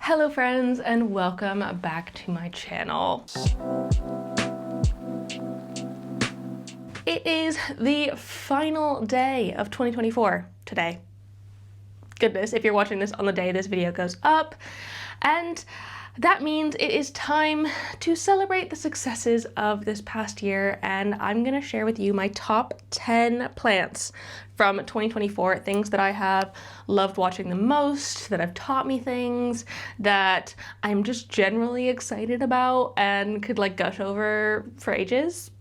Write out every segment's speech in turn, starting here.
Hello friends, and welcome back to my channel. It is the final day of 2024 today. Goodness, if you're watching this on the day this video goes up. And that means it is time to celebrate the successes of this past year, and I'm gonna share with you my top 10 plants from 2024, things that I have loved watching the most, that have taught me things, that I'm just generally excited about and could like gush over for ages.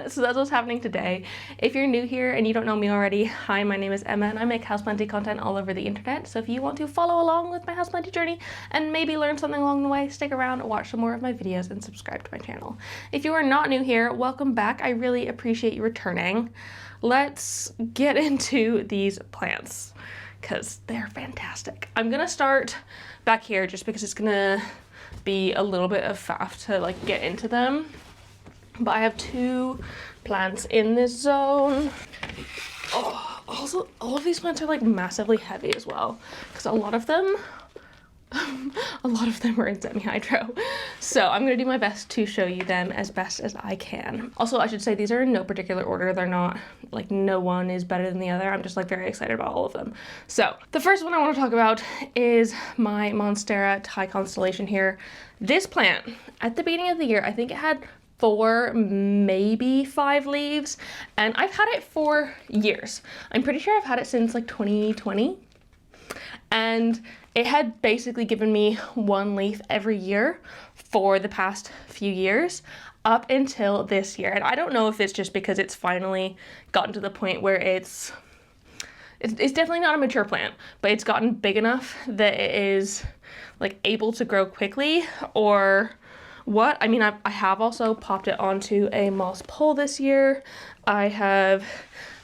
So that's what's happening today. If you're new here and you don't know me already, hi, my name is Emma and I make houseplanty content all over the internet. So if you want to follow along with my houseplanty journey and maybe learn something along the way, stick around, watch some more of my videos, and subscribe to my channel. If you are not new here, welcome back. I really appreciate you returning. Let's get into these plants because they're fantastic. I'm gonna start back here just because it's gonna be a little bit of faff to like get into them. But I have two plants in this zone. Oh, also, all of these plants are like massively heavy as well, because a lot of them are in semi-hydro. So I'm gonna do my best to show you them as best as I can. Also, I should say these are in no particular order. They're not like no one is better than the other. I'm just like very excited about all of them. So the first one I want to talk about is my Monstera Thai Constellation here. This plant, at the beginning of the year, I think it had 4, maybe 5 leaves, and I've had it for years. I'm pretty sure I've had it since like 2020, and it had basically given me 1 leaf every year for the past few years up until this year. And I don't know if it's just because it's finally gotten to the point where it's definitely not a mature plant, but it's gotten big enough that it is like able to grow quickly, or what? I mean, I have also popped it onto a moss pole this year. I have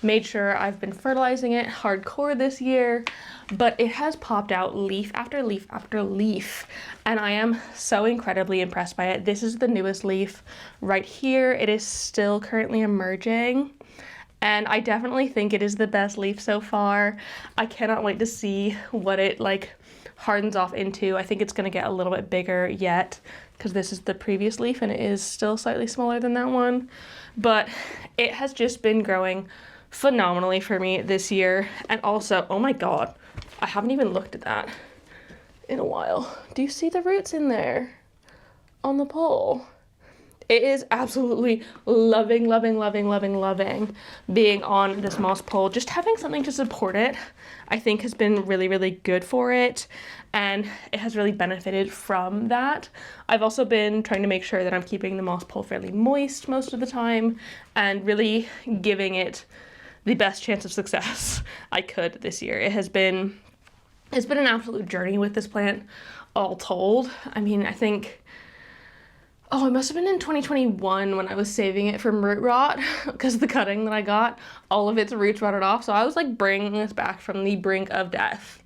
made sure I've been fertilizing it hardcore this year, but it has popped out leaf after leaf after leaf, and I am so incredibly impressed by it. This is the newest leaf right here. It is still currently emerging, and I definitely think it is the best leaf so far. I cannot wait to see what it like hardens off into. I think it's gonna get a little bit bigger yet, because this is the previous leaf and it is still slightly smaller than that one. But it has just been growing phenomenally for me this year. And also, oh my god, I haven't even looked at that in a while. Do you see the roots in there on the pole? It is absolutely loving being on this moss pole. Just having something to support it, I think, has been really, really good for it, and it has really benefited from that. I've also been trying to make sure that I'm keeping the moss pole fairly moist most of the time and really giving it the best chance of success I could this year. It's been an absolute journey with this plant, all told. I mean, I think, oh, it must have been in 2021 when I was saving it from root rot, because the cutting that I got, all of its roots rotted off. So I was like bringing this back from the brink of death.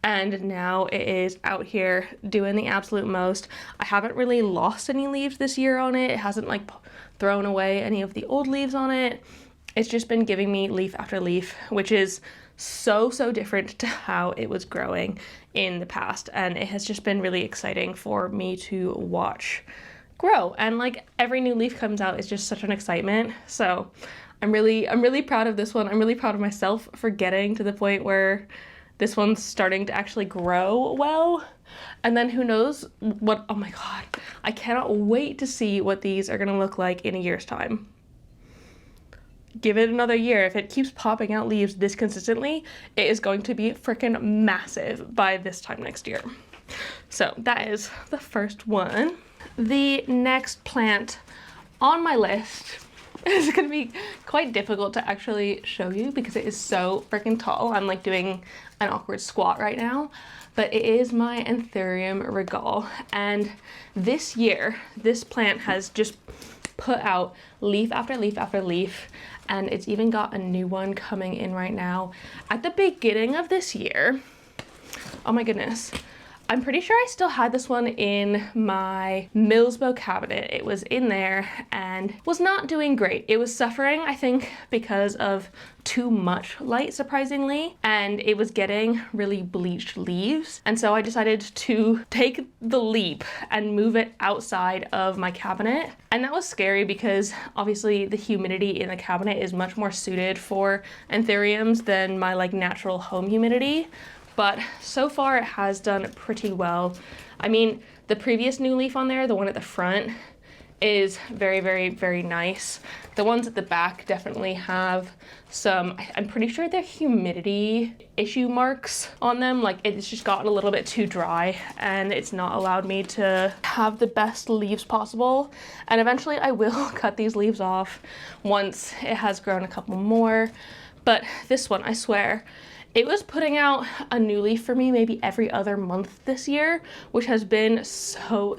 And now it is out here doing the absolute most. I haven't really lost any leaves this year on it. It hasn't like thrown away any of the old leaves on it. It's just been giving me leaf after leaf, which is so different to how it was growing in the past. And it has just been really exciting for me to watch grow, and like every new leaf comes out is just such an excitement. So I'm really proud of this one. I'm really proud of myself for getting to the point where this one's starting to actually grow well. And then who knows what, oh my god, I cannot wait to see what these are gonna look like in a year's time. Give it another year. If it keeps popping out leaves this consistently, it is going to be freaking massive by this time next year. So that is the first one. The next plant on my list is going to be quite difficult to actually show you because it is so freaking tall. I'm like doing an awkward squat right now, but it is my Anthurium regale. And this year, this plant has just put out leaf after leaf after leaf, and it's even got a new one coming in right now. At the beginning of this year, oh my goodness, I'm pretty sure I still had this one in my Millsbow cabinet. It was in there and was not doing great. It was suffering, I think, because of too much light, surprisingly, and it was getting really bleached leaves. And so I decided to take the leap and move it outside of my cabinet. And that was scary because obviously the humidity in the cabinet is much more suited for anthuriums than my like natural home humidity. But so far it has done pretty well. I mean, the previous new leaf on there, the one at the front, is very, very, very nice. The ones at the back definitely have some, I'm pretty sure they're humidity issue marks on them. Like it's just gotten a little bit too dry and it's not allowed me to have the best leaves possible. And eventually I will cut these leaves off once it has grown a couple more. But this one, I swear, it was putting out a new leaf for me maybe every other month this year, which has been so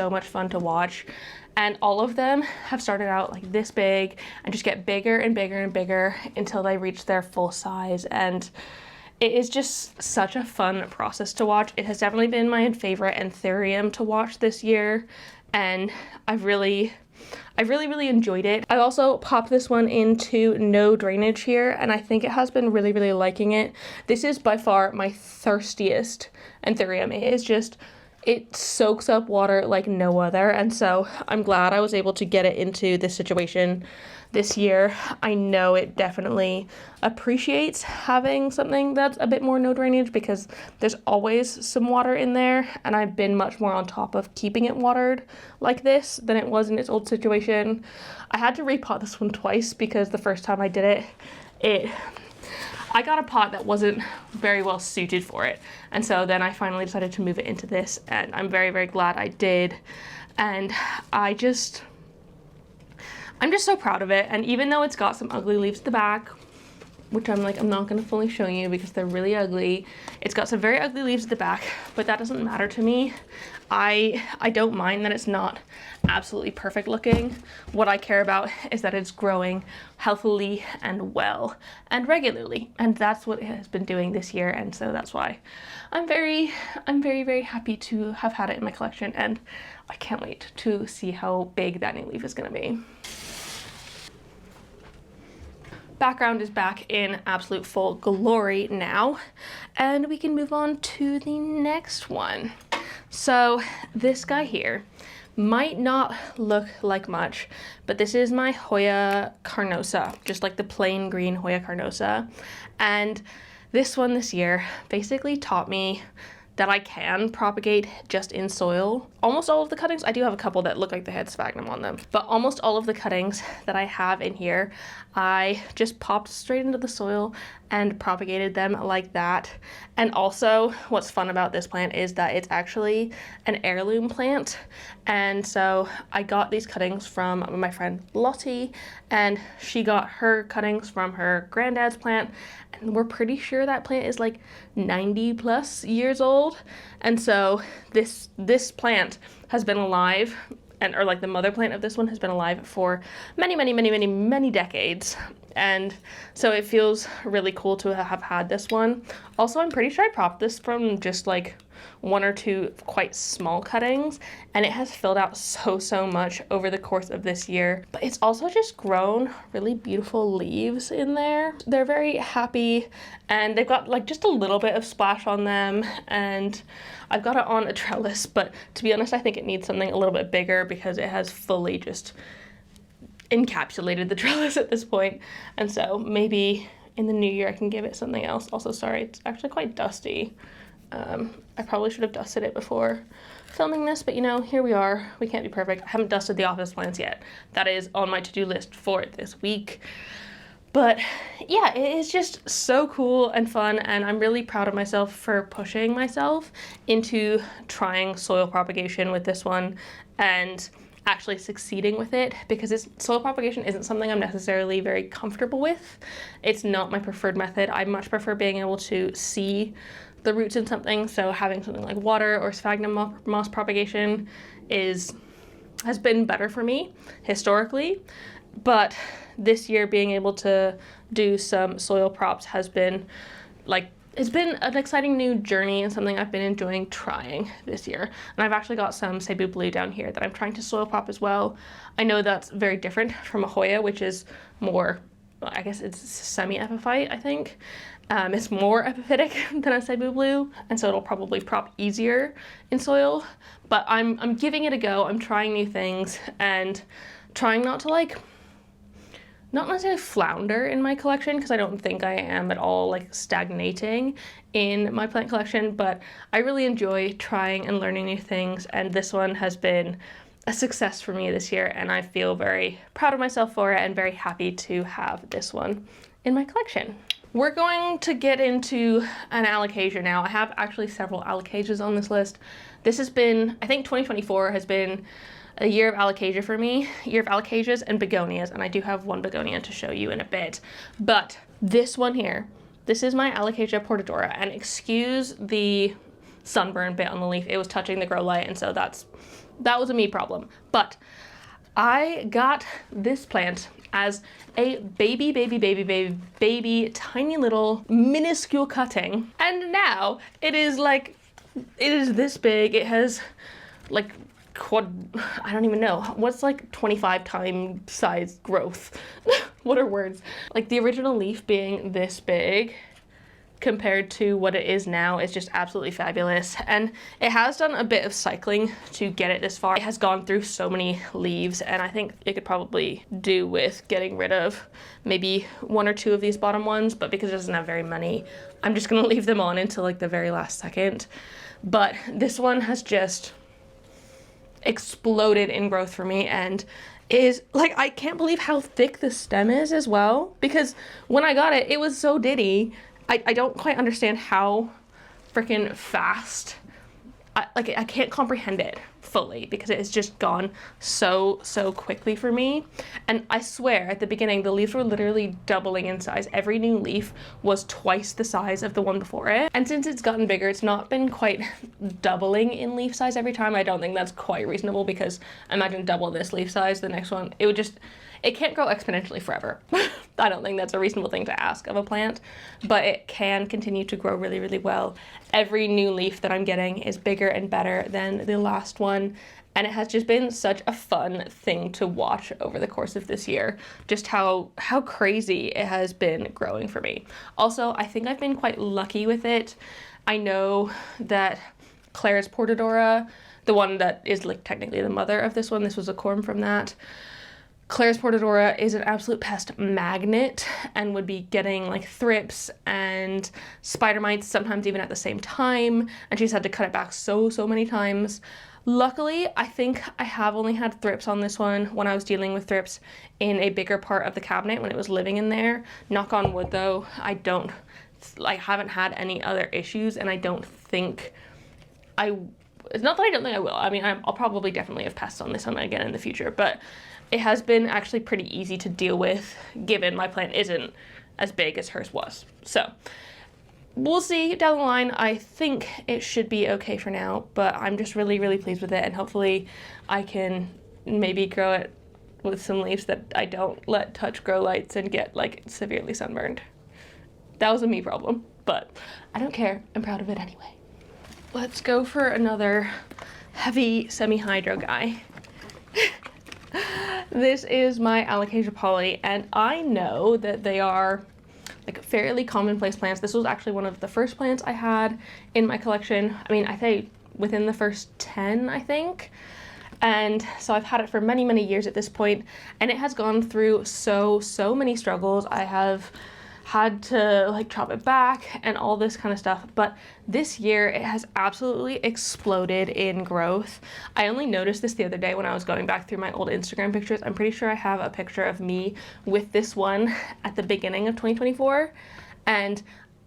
much fun to watch. And all of them have started out like this big and just get bigger and bigger and bigger until they reach their full size. And it is just such a fun process to watch. It has definitely been my favorite anthurium to watch this year, and I've really enjoyed it. I also popped this one into no drainage here, and I think it has been really liking it. This is by far my thirstiest anthurium. It soaks up water like no other, and so I'm glad I was able to get it into this situation this year. I know it definitely appreciates having something that's a bit more no drainage because there's always some water in there, and I've been much more on top of keeping it watered like this than it was in its old situation. I had to repot this one twice because the first time I did it, I got a pot that wasn't very well suited for it. And so then I finally decided to move it into this, and I'm very glad I did. And I'm just so proud of it. And even though it's got some ugly leaves at the back, which I'm not gonna fully show you because they're really ugly. It's got some very ugly leaves at the back, but that doesn't matter to me. I don't mind that it's not absolutely perfect looking. What I care about is that it's growing healthily and well and regularly, and that's what it has been doing this year. And so that's why I'm very happy to have had it in my collection, and I can't wait to see how big that new leaf is gonna be. Background is back in absolute full glory now, and we can move on to the next one. So this guy here might not look like much, but this is my Hoya carnosa, just like the plain green Hoya carnosa. And this one this year basically taught me that I can propagate just in soil. Almost all of the cuttings, I do have a couple that look like they had sphagnum on them, but almost all of the cuttings that I have in here, I just popped straight into the soil and propagated them like that. And also what's fun about this plant is that it's actually an heirloom plant. And so I got these cuttings from my friend Lottie, and she got her cuttings from her granddad's plant. And we're pretty sure that plant is like 90 plus years old. And so this plant has been alive, or like the mother plant of this one has been alive for many decades. And so it feels really cool to have had this one. Also, I'm pretty sure I propped this from just like one or two quite small cuttings, and it has filled out so much over the course of this year. But it's also just grown really beautiful leaves in there. They're very happy, and they've got like just a little bit of splash on them, and I've got it on a trellis, but to be honest, I think it needs something a little bit bigger because it has fully just encapsulated the trellis at this point. And so maybe in the new year I can give it something else. Also, sorry, it's actually quite dusty. I probably should have dusted it before filming this, but you know, here we are. We can't be perfect. I haven't dusted the office plants yet. That is on my to-do list for this week. But yeah, it is just so cool and fun, and I'm really proud of myself for pushing myself into trying soil propagation with this one and actually succeeding with it, because soil propagation isn't something I'm necessarily very comfortable with. It's not my preferred method. I much prefer being able to see the roots in something, so having something like water or sphagnum moss propagation has been better for me historically. But this year being able to do some soil props has been like It's been an exciting new journey and something I've been enjoying trying this year. And I've actually got some Cebu Blue down here that I'm trying to soil prop as well. I know that's very different from a Hoya, which is more, well, I guess it's semi-epiphyte, I think. It's more epiphytic than a Cebu Blue, and so it'll probably prop easier in soil. But I'm giving it a go. I'm trying new things and trying not to not necessarily flounder in my collection, because I don't think I am at all like stagnating in my plant collection, but I really enjoy trying and learning new things, and this one has been a success for me this year, and I feel very proud of myself for it and very happy to have this one in my collection. We're going to get into an Alocasia now. I have actually several Alocasias on this list. This has been, I think 2024 has been a year of Alocasia for me, year of Alocasias and Begonias, and I do have one Begonia to show you in a bit. But this one here, this is my Alocasia portadora, and excuse the sunburn bit on the leaf. It was touching the grow light, and so that was a me problem. But I got this plant as a baby, tiny little minuscule cutting, and now it is this big. It has like I don't even know, what's like 25 time size growth. What are words? Like the original leaf being this big compared to what it is now is just absolutely fabulous. And it has done a bit of cycling to get it this far. It has gone through so many leaves, and I think it could probably do with getting rid of maybe one or two of these bottom ones, but because it doesn't have very many, I'm just gonna leave them on until like the very last second. But this one has just exploded in growth for me, and is like, I can't believe how thick the stem is as well, because when I got it, it was so ditty. I don't quite understand how freaking fast, I can't comprehend it fully, because it has just gone so quickly for me. And I swear at the beginning the leaves were literally doubling in size. Every new leaf was twice the size of the one before it, and since it's gotten bigger, it's not been quite doubling in leaf size every time. I don't think that's quite reasonable, because imagine double this leaf size, the next one, it can't grow exponentially forever. I don't think that's a reasonable thing to ask of a plant, but it can continue to grow really well. Every new leaf that I'm getting is bigger and better than the last one, and it has just been such a fun thing to watch over the course of this year, just how crazy it has been growing for me. Also, I think I've been quite lucky with it. I know that Claire's portadora, the one that is like technically the mother of this one, this was a corm from that, Claire's portadora is an absolute pest magnet and would be getting like thrips and spider mites sometimes even at the same time, and she's had to cut it back so many times. Luckily, I think I have only had thrips on this one when I was dealing with thrips in a bigger part of the cabinet when it was living in there. Knock on wood though, I haven't had any other issues, and I don't think it's not that I don't think I will. I mean, I'll probably definitely have pests on this one again in the future, but it has been actually pretty easy to deal with, given my plant isn't as big as hers was. So we'll see down the line. I think it should be okay for now, but I'm just really pleased with it, and hopefully I can maybe grow it with some leaves that I don't let touch grow lights and get like severely sunburned. That was a me problem, but I don't care. I'm proud of it anyway. Let's go for another heavy semi-hydro guy. This is my Alocasia poly, and I know that they are like fairly commonplace plants. This was actually one of the first plants I had in my collection. I mean, I say within the first 10, I think. And so I've had it for many years at this point, and it has gone through so many struggles. I have had to like chop it back and all this kind of stuff, but this year it has absolutely exploded in growth. I only noticed this the other day when I was going back through my old Instagram pictures. I'm pretty sure I have a picture of me with this one at the beginning of 2024, and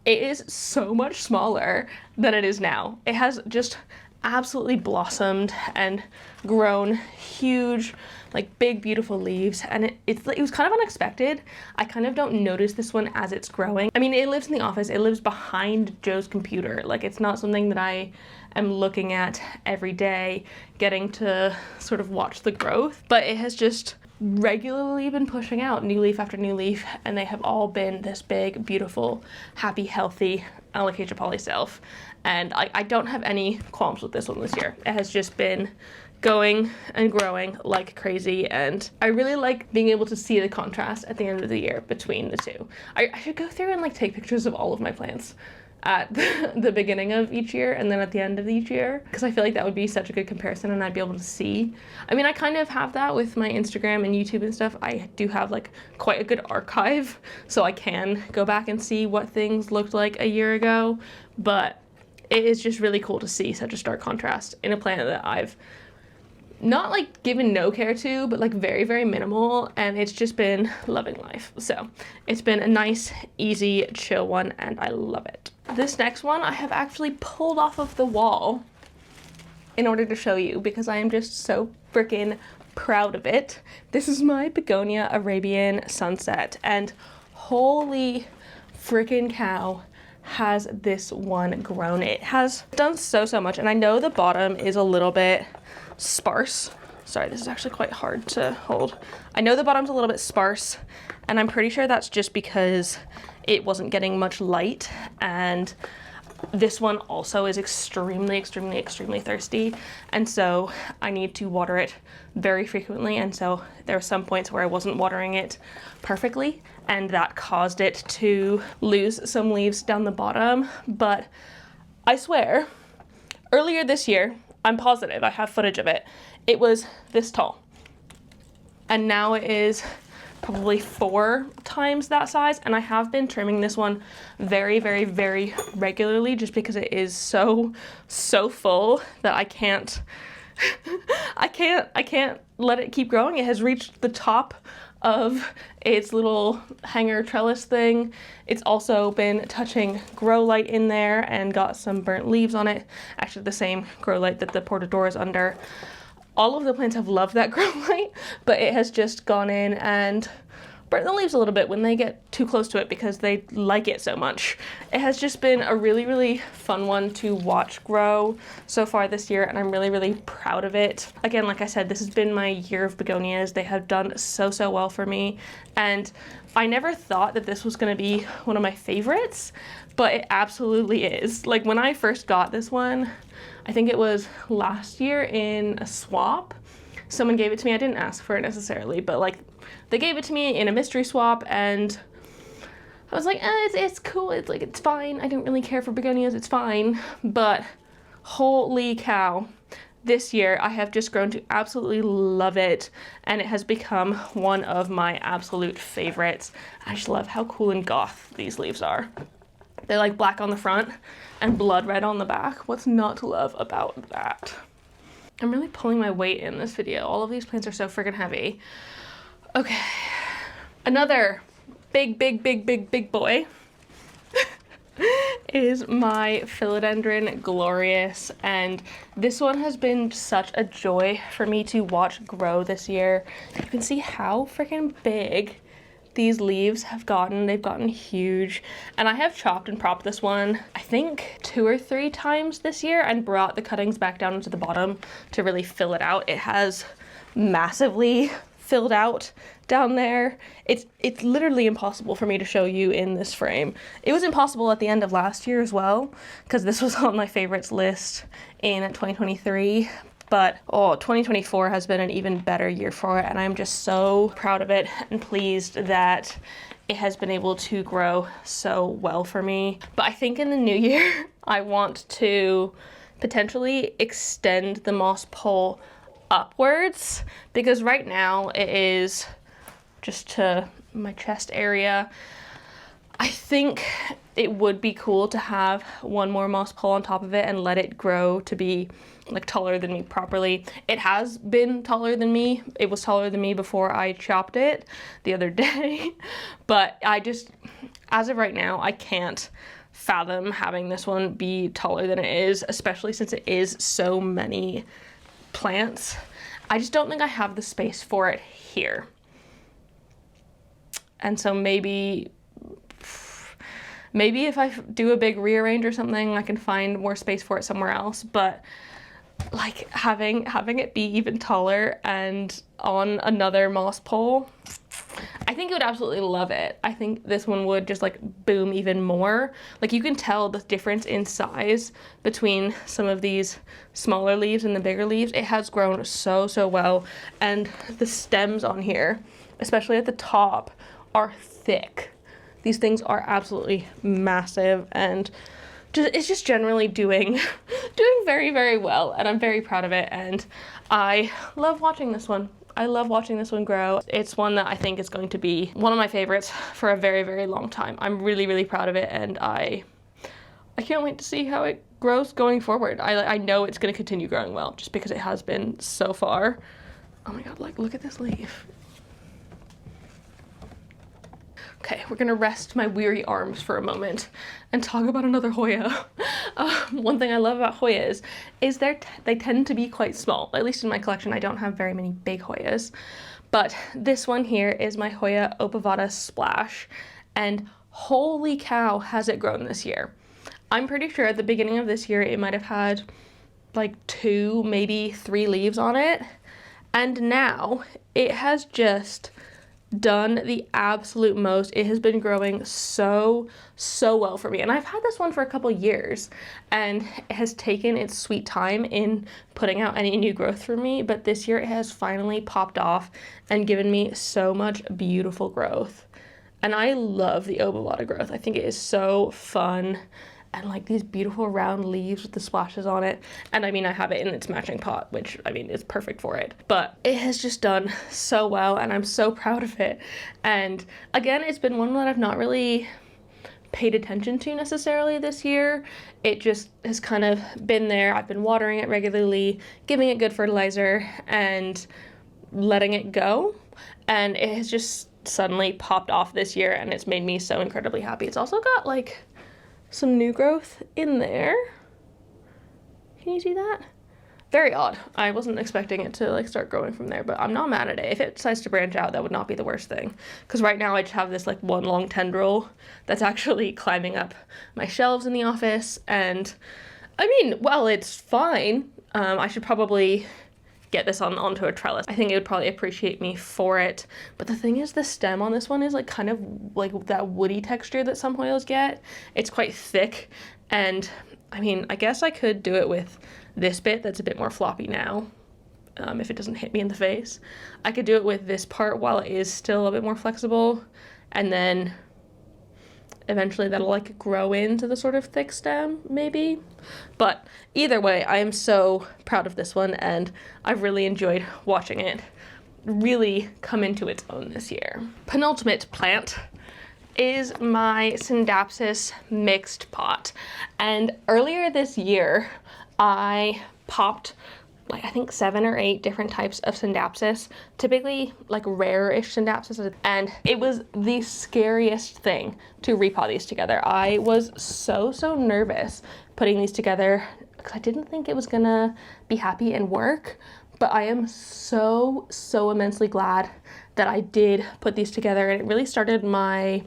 it is so much smaller than it is now. It has just absolutely blossomed and grown huge, like big beautiful leaves, and it was kind of unexpected. I kind of don't notice this one as it's growing. I mean, it lives in the office, it lives behind Joe's computer, like it's not something that I am looking at every day, getting to sort of watch the growth, but it has just regularly been pushing out new leaf after new leaf, and they have all been this big, beautiful, happy, healthy Alocasia polyself. And I don't have any qualms with this one this year. It has just been going and growing like crazy, and I really like being able to see the contrast at the end of the year between the two. I should go through and like take pictures of all of my plants at the beginning of each year and then at the end of each year, because I feel like that would be such a good comparison and I'd be able to see. I mean, I kind of have that with my Instagram and YouTube and stuff. I do have like quite a good archive, so I can go back and see what things looked like a year ago, but it is just really cool to see such a stark contrast in a plant that I've not like given no care to, but like very, very minimal, and it's just been loving life. So it's been a nice, easy, chill one, and I love it. This next one I have actually pulled off of the wall in order to show you because I am just so freaking proud of it. This is my Begonia Arabian Sunset, and holy freaking cow, has this one grown. It has done so much, and I know the bottom is a little bit sparse. Sorry, this is actually quite hard to hold. I know the bottom's a little bit sparse, and I'm pretty sure that's just because it wasn't getting much light, and this one also is extremely thirsty, and so I need to water it very frequently, and so there were some points where I wasn't watering it perfectly, and that caused it to lose some leaves down the bottom. But I swear, earlier this year, I'm positive, I have footage of it, it was this tall, and now it is probably 4 times that size, and I have been trimming this one very regularly just because it is so full that I can't I can't let it keep growing. It has reached the top of its little hanger trellis thing. It's also been touching grow light in there and got some burnt leaves on it, actually the same grow light that the portadora is under. All of the plants have loved that grow light, but it has just gone in and burnt the leaves a little bit when they get too close to it because they like it so much. It has just been a really fun one to watch grow so far this year, and I'm really proud of it. Again, like I said, this has been my year of begonias. They have done so well for me, and I never thought that this was going to be one of my favorites, but it absolutely is. Like when I first got this one, I think it was last year in a swap. Someone gave it to me. I didn't ask for it necessarily, but like they gave it to me in a mystery swap, and I was like, it's cool. It's like, it's fine. I don't really care for begonias. It's fine. But holy cow, this year I have just grown to absolutely love it, and it has become one of my absolute favorites. I just love how cool and goth these leaves are. They're like black on the front and blood red on the back. What's not to love about that? I'm really pulling my weight in this video. All of these plants are so freaking heavy. Okay, another big boy is my Philodendron glorious, and this one has been such a joy for me to watch grow this year. You can see how freaking big these leaves have gotten. They've gotten huge, and I have chopped and propped this one I think 2 or 3 times this year and brought the cuttings back down into the bottom to really fill it out. It has massively filled out down there. It's literally impossible for me to show you in this frame. It was impossible at the end of last year as well, because this was on my favorites list in 2023. But 2024 has been an even better year for it, and I'm just so proud of it and pleased that it has been able to grow so well for me. But I think in the new year, I want to potentially extend the moss pole upwards, because right now it is just to my chest area. I think it would be cool to have one more moss pole on top of it and let it grow to be like taller than me properly. It has been taller than me. It was taller than me before I chopped it the other day, but I just, as of right now, I can't fathom having this one be taller than it is, especially since it is so many plants. I just don't think I have the space for it here. And so maybe if I do a big rearrange or something, I can find more space for it somewhere else. But like having it be even taller and on another moss pole, I think it would absolutely love it. I think this one would just like boom even more. Like you can tell the difference in size between some of these smaller leaves and the bigger leaves. It has grown so well, and the stems on here, especially at the top, are thick. These things are absolutely massive, and it's just generally doing very well, and I'm very proud of it, and I love watching this one. I love watching this one grow. It's one that I think is going to be one of my favorites for a very long time. I'm really proud of it, and I can't wait to see how it grows going forward. I know it's going to continue growing well just because it has been so far. Oh my god, like look at this leaf. Okay, we're gonna rest my weary arms for a moment and talk about another Hoya. One thing I love about Hoyas is they tend to be quite small. At least in my collection, I don't have very many big Hoyas. But this one here is my Hoya obovata Splash, and holy cow, has it grown this year. I'm pretty sure at the beginning of this year, it might have had like 2, maybe 3 leaves on it. And now it has just done the absolute most. It has been growing so well for me, and I've had this one for a couple years, and it has taken its sweet time in putting out any new growth for me, but this year it has finally popped off and given me so much beautiful growth. And I love the obovata growth. I think it is so fun, and like these beautiful round leaves with the splashes on it. And I mean, I have it in its matching pot, which I mean is perfect for it. But it has just done so well, and I'm so proud of it. And again, it's been one that I've not really paid attention to necessarily this year. It just has kind of been there. I've been watering it regularly, giving it good fertilizer, and letting it go. And it has just suddenly popped off this year, and it's made me so incredibly happy. It's also got like some new growth in there. Can you see that? Very odd. I wasn't expecting it to like start growing from there, but I'm not mad at it. If it decides to branch out, that would not be the worst thing. Because right now I just have this like one long tendril that's actually climbing up my shelves in the office, and I mean, well, it's fine. I should probably get this onto a trellis. I think it would probably appreciate me for it. But the thing is, the stem on this one is like kind of like that woody texture that some Hoyas get. It's quite thick, and I mean, I guess I could do it with this bit that's a bit more floppy now, if it doesn't hit me in the face. I could do it with this part while it is still a bit more flexible, and then eventually that'll like grow into the sort of thick stem, maybe. But either way, I am so proud of this one, and I've really enjoyed watching it really come into its own this year. Penultimate plant is my Scindapsus mixed pot. And earlier this year, I popped like I think 7 or 8 different types of Scindapsus, typically like rare-ish Scindapsus, and it was the scariest thing to repot these together. I was so nervous putting these together because I didn't think it was gonna be happy and work, but I am so immensely glad that I did put these together, and it really started my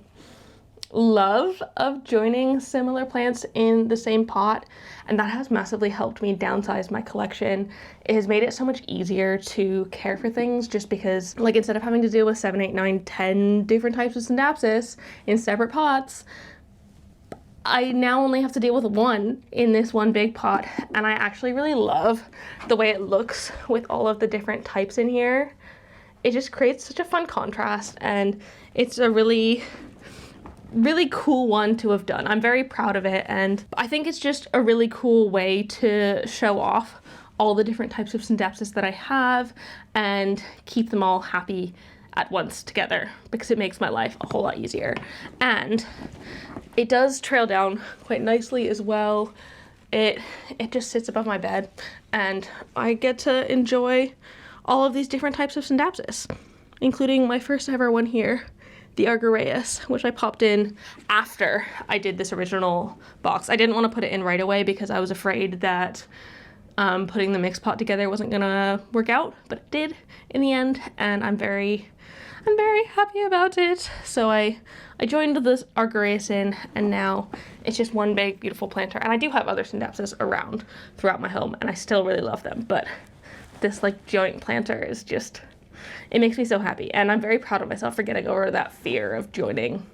love of joining similar plants in the same pot, and that has massively helped me downsize my collection. It has made it so much easier to care for things, just because like instead of having to deal with 7, 8, 9, 10 different types of Scindapsus in separate pots, I now only have to deal with one in this one big pot, and I actually really love the way it looks with all of the different types in here. It just creates such a fun contrast, and it's a really cool one to have done. I'm very proud of it, and I think it's just a really cool way to show off all the different types of Scindapsus that I have and keep them all happy at once together, because it makes my life a whole lot easier. And it does trail down quite nicely as well. It just sits above my bed, and I get to enjoy all of these different types of Scindapsus, including my first ever one here, the Argyraeus, which I popped in after I did this original box. I didn't want to put it in right away because I was afraid that putting the mixed pot together wasn't gonna work out, but it did in the end, and I'm very I'm very happy about it. So I joined this arboretum, and now it's just one big beautiful planter. And I do have other Scindapsus around throughout my home, and I still really love them, but this like joint planter is just, it makes me so happy. And I'm very proud of myself for getting over that fear of joining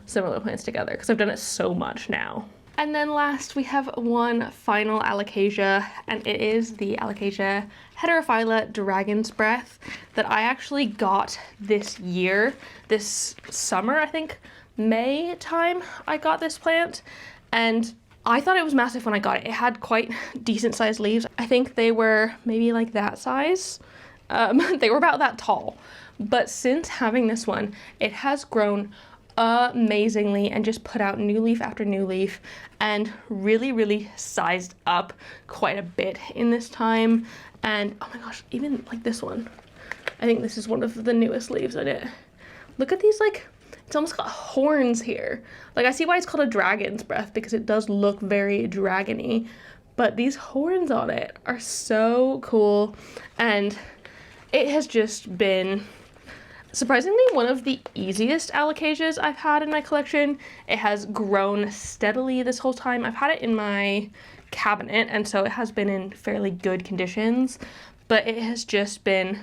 similar plants together, because I've done it so much now. And then last we have one final Alocasia, and it is the Alocasia heterophylla dragon's breath that I actually got this year, this summer, I think May time I got this plant, and I thought it was massive when I got it. It had quite decent sized leaves. I think they were maybe like that size. They were about that tall, but since having this one, it has grown amazingly and just put out new leaf after new leaf and really sized up quite a bit in this time. And oh my gosh, even like this one, I think this is one of the newest leaves in it. Look at these, like, it's almost got horns here. Like, I see why it's called a dragon's breath, because it does look very dragony, but these horns on it are so cool. And it has just been surprisingly one of the easiest Alocasias I've had in my collection. It has grown steadily this whole time. I've had it in my cabinet, and so it has been in fairly good conditions, but it has just been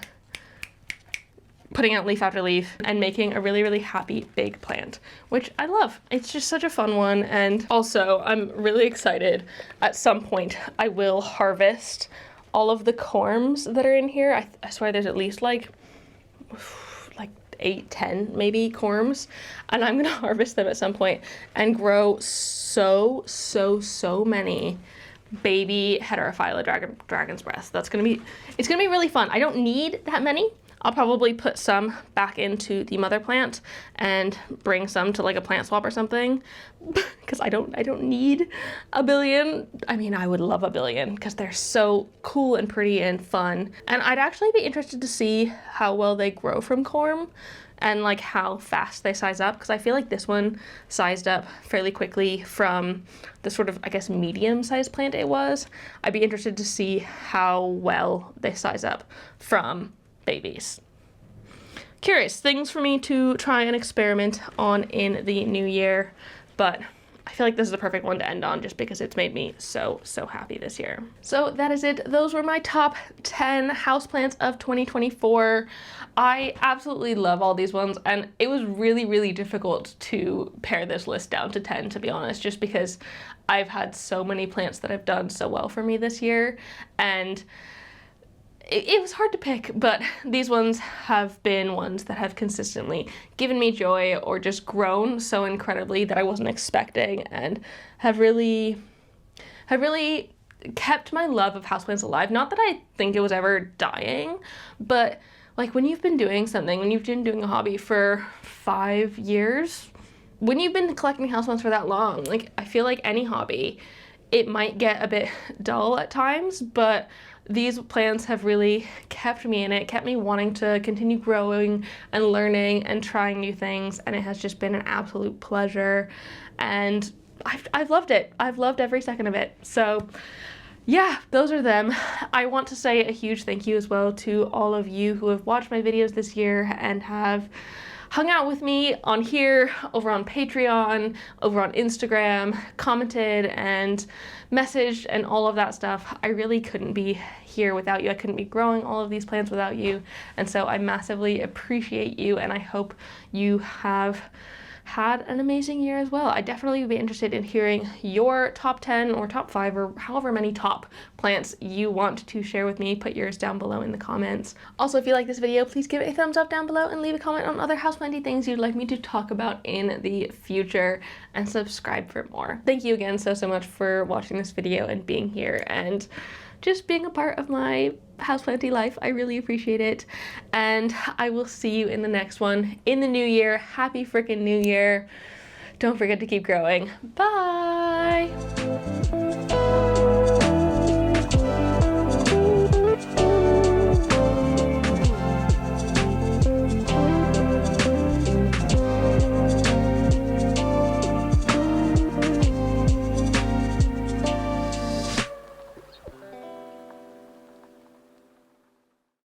putting out leaf after leaf and making a really happy big plant, which I love. It's just such a fun one. And also I'm really excited. At some point I will harvest all of the corms that are in here. I swear there's at least like 8, 10 maybe corms, and I'm gonna harvest them at some point and grow so many baby heterophylla dragon's breath. It's gonna be really fun. I don't need that many. I'll probably put some back into the mother plant and bring some to like a plant swap or something, because I don't need a billion. I mean, I would love a billion because they're so cool and pretty and fun. And I'd actually be interested to see how well they grow from corm and like how fast they size up, because I feel like this one sized up fairly quickly from the sort of, I guess, medium-sized plant it was. I'd be interested to see how well they size up from babies. Curious things for me to try and experiment on in the new year, but I feel like this is the perfect one to end on just because it's made me so happy this year. So that is it. Those were my top 10 houseplants of 2024. I absolutely love all these ones, and it was really difficult to pare this list down to 10, to be honest, just because I've had so many plants that have done so well for me this year, and it was hard to pick, but these ones have been ones that have consistently given me joy or just grown so incredibly that I wasn't expecting, and have really kept my love of houseplants alive. Not that I think it was ever dying, but like when you've been doing something, when you've been doing a hobby for 5 years, when you've been collecting houseplants for that long, like I feel like any hobby, it might get a bit dull at times, but these plants have really kept me in it, kept me wanting to continue growing and learning and trying new things, and it has just been an absolute pleasure, and I've loved it. I've loved every second of it. So yeah, those are them. I want to say a huge thank you as well to all of you who have watched my videos this year and have hung out with me on here, over on Patreon, over on Instagram, commented and messaged and all of that stuff. I really couldn't be here without you. I couldn't be growing all of these plants without you. And so I massively appreciate you, and I hope you have had an amazing year as well. I definitely would be interested in hearing your top 10 or top 5 or however many top plants you want to share with me. Put yours down below in the comments. Also, if you like this video, please give it a thumbs up down below and leave a comment on other houseplanty things you'd like me to talk about in the future, and subscribe for more. Thank you again so much for watching this video and being here and just being a part of my houseplanty life. I really appreciate it, and I will see you in the next one in the new year. Happy freaking new year. Don't forget to keep growing. Bye.